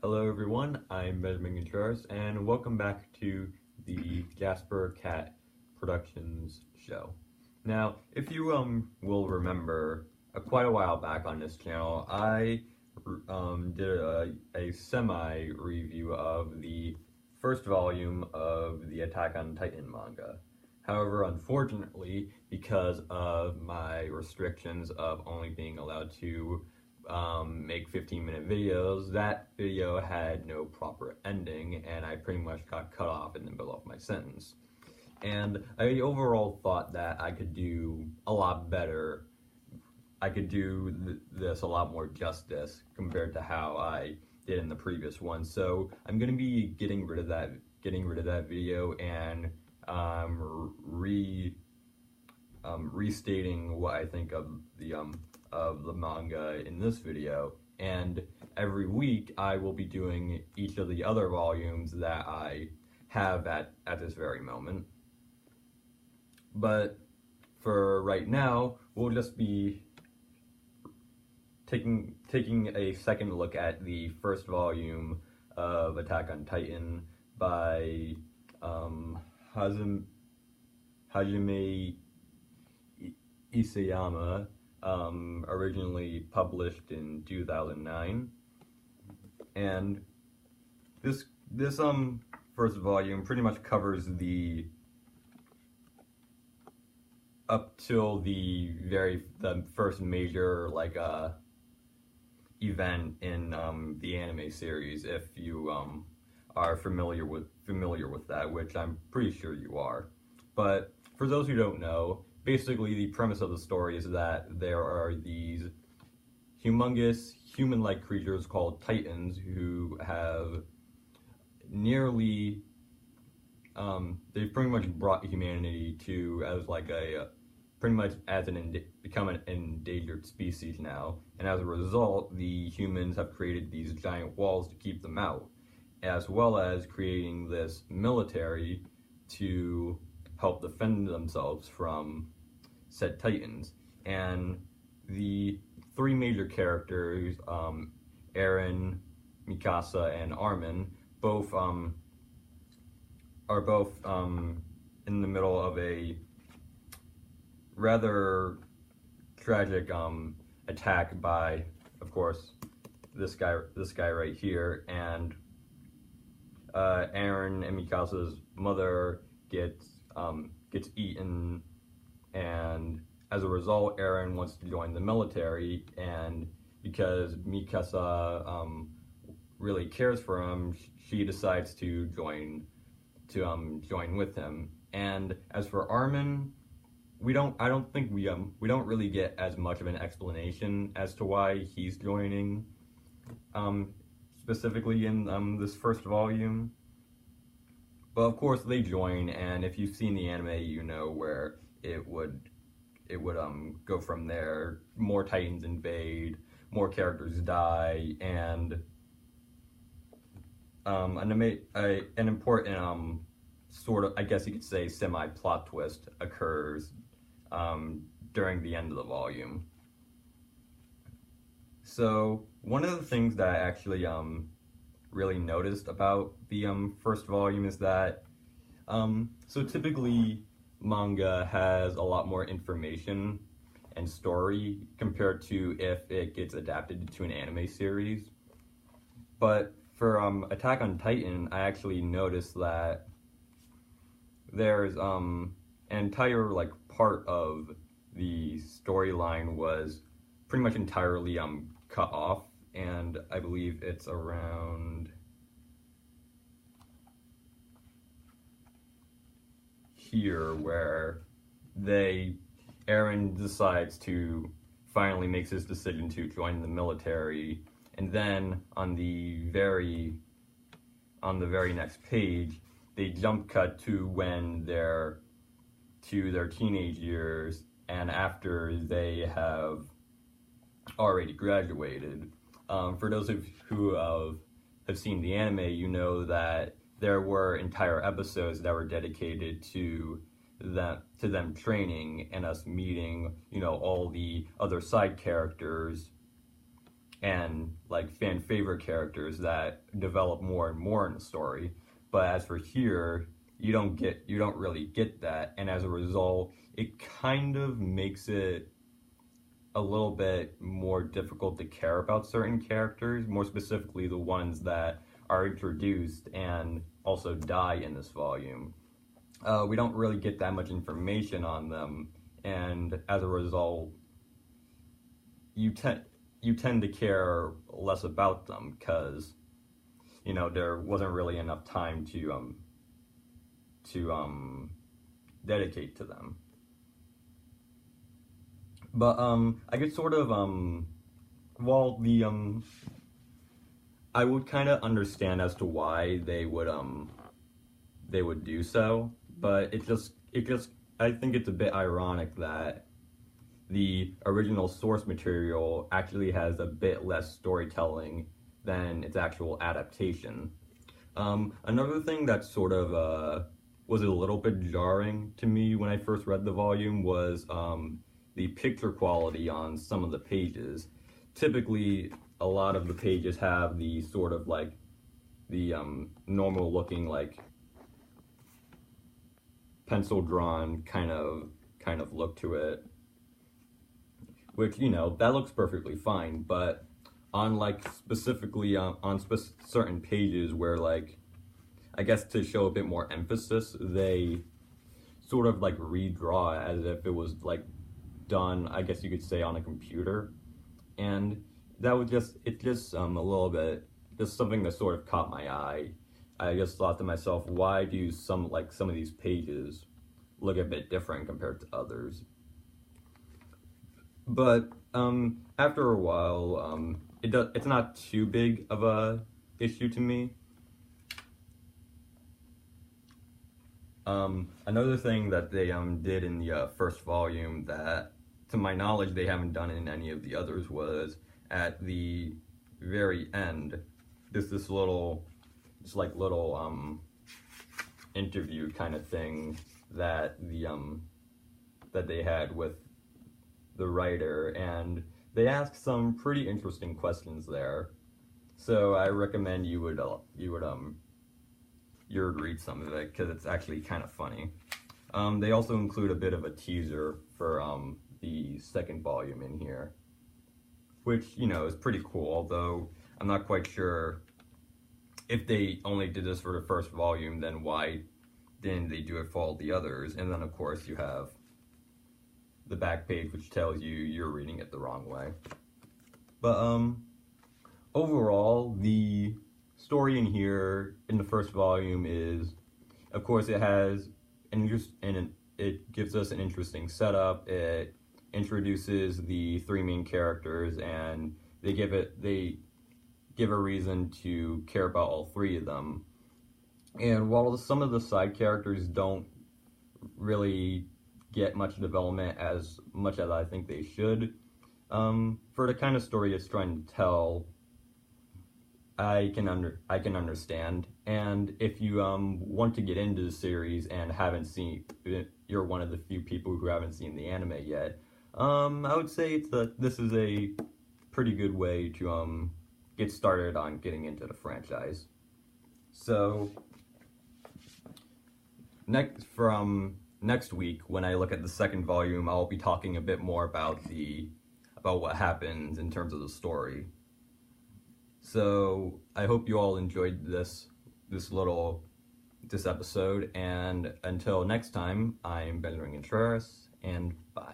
Hello everyone, I'm Benjamin Contreras, and welcome back to the Jasper Cat Productions show. Now, if you will remember, quite a while back on this channel, I did a semi-review of the first volume of the Attack on Titan manga. However, unfortunately, because of my restrictions of only being allowed to make 15-minute videos, that video had no proper ending, and I pretty much got cut off in the middle of my sentence. And I overall thought that I could do a lot better. I could do this a lot more justice compared to how I did in the previous one. So I'm going to be getting rid of that video and restating what I think of the manga in this video, and every week I will be doing each of the other volumes that I have at this very moment. But for right now, we'll just be taking a second look at the first volume of Attack on Titan by Hajime Isayama, originally published in 2009, and this first volume pretty much covers the up till the first major event in the anime series, if you are familiar with that, which I'm pretty sure you are. But for those who don't know, basically the premise of the story is that there are these humongous human-like creatures called Titans who have nearly they've pretty much brought humanity to become an endangered species now, and as a result the humans have created these giant walls to keep them out, as well as creating this military to help defend themselves from said Titans. And the three major characters, Eren, Mikasa, and Armin, are both in the middle of a rather tragic attack by, of course, this guy right here. And Eren and Mikasa's mother gets eaten, and as a result, Eren wants to join the military, and because Mikasa really cares for him, she decides to join with him. And as for Armin, we don't really get as much of an explanation as to why he's joining, specifically in this first volume. But of course they join, and if you've seen the anime, you know where it would go from there. More Titans invade, more characters die, and an important sort of, I guess you could say, semi-plot twist occurs during the end of the volume. So one of the things that I actually really noticed about the first volume is that so typically manga has a lot more information and story compared to if it gets adapted to an anime series. But for Attack on Titan, I actually noticed that there's an entire part of the storyline was pretty much entirely cut off, and I believe it's around here where Eren decides to finally makes his decision to join the military, and then on the very next page they jump cut to when they're to their teenage years, and after they have already graduated. For those who have seen the anime, you know that there were entire episodes that were dedicated to them training and us meeting, all the other side characters and like fan favorite characters that develop more and more in the story. But as for here, you don't really get that, and as a result, it kind of makes it a little bit more difficult to care about certain characters, more specifically the ones that are introduced and also die in this volume. We don't really get that much information on them, and as a result, you tend you tend to care less about them because there wasn't really enough time to dedicate to them. But I could sort of well the I would kind of understand as to why they would do so, but it just I think it's a bit ironic that the original source material actually has a bit less storytelling than its actual adaptation. Another thing that sort of was a little bit jarring to me when I first read the volume was the picture quality on some of the pages. Typically, a lot of the pages have the sort of like the normal looking like pencil drawn kind of look to it, which that looks perfectly fine. But on like specifically certain pages where like I guess to show a bit more emphasis, they sort of like redraw it as if it was like done, I guess you could say, on a computer, and that was just a little bit just something that sort of caught my eye. I just thought to myself, why do some of these pages look a bit different compared to others? But after a while, it's not too big of a issue to me. Another thing that they did in the first volume that, to my knowledge, they haven't done in any of the others was at the very end. This little, just like little interview kind of thing that that they had with the writer, and they asked some pretty interesting questions there. So I recommend you would read some of it because it's actually kind of funny. They also include a bit of a teaser for the second volume in here, which is pretty cool. Although I'm not quite sure if they only did this for the first volume, then why didn't they do it for all the others? And then of course you have the back page, which tells you you're reading it the wrong way. But overall, the story in here in the first volume is, of course, it has it gives us an interesting setup. It introduces the three main characters, and they give a reason to care about all three of them. And while some of the side characters don't really get much development as much as I think they should, for the kind of story it's trying to tell, I can understand. And if you want to get into the series and haven't seen, you're one of the few people who haven't seen the anime yet, I would say this is a pretty good way to get started on getting into the franchise. So next week, when I look at the second volume, I'll be talking a bit more about what happens in terms of the story. So I hope you all enjoyed this episode, and until next time, I'm Ben Contreras, and bye.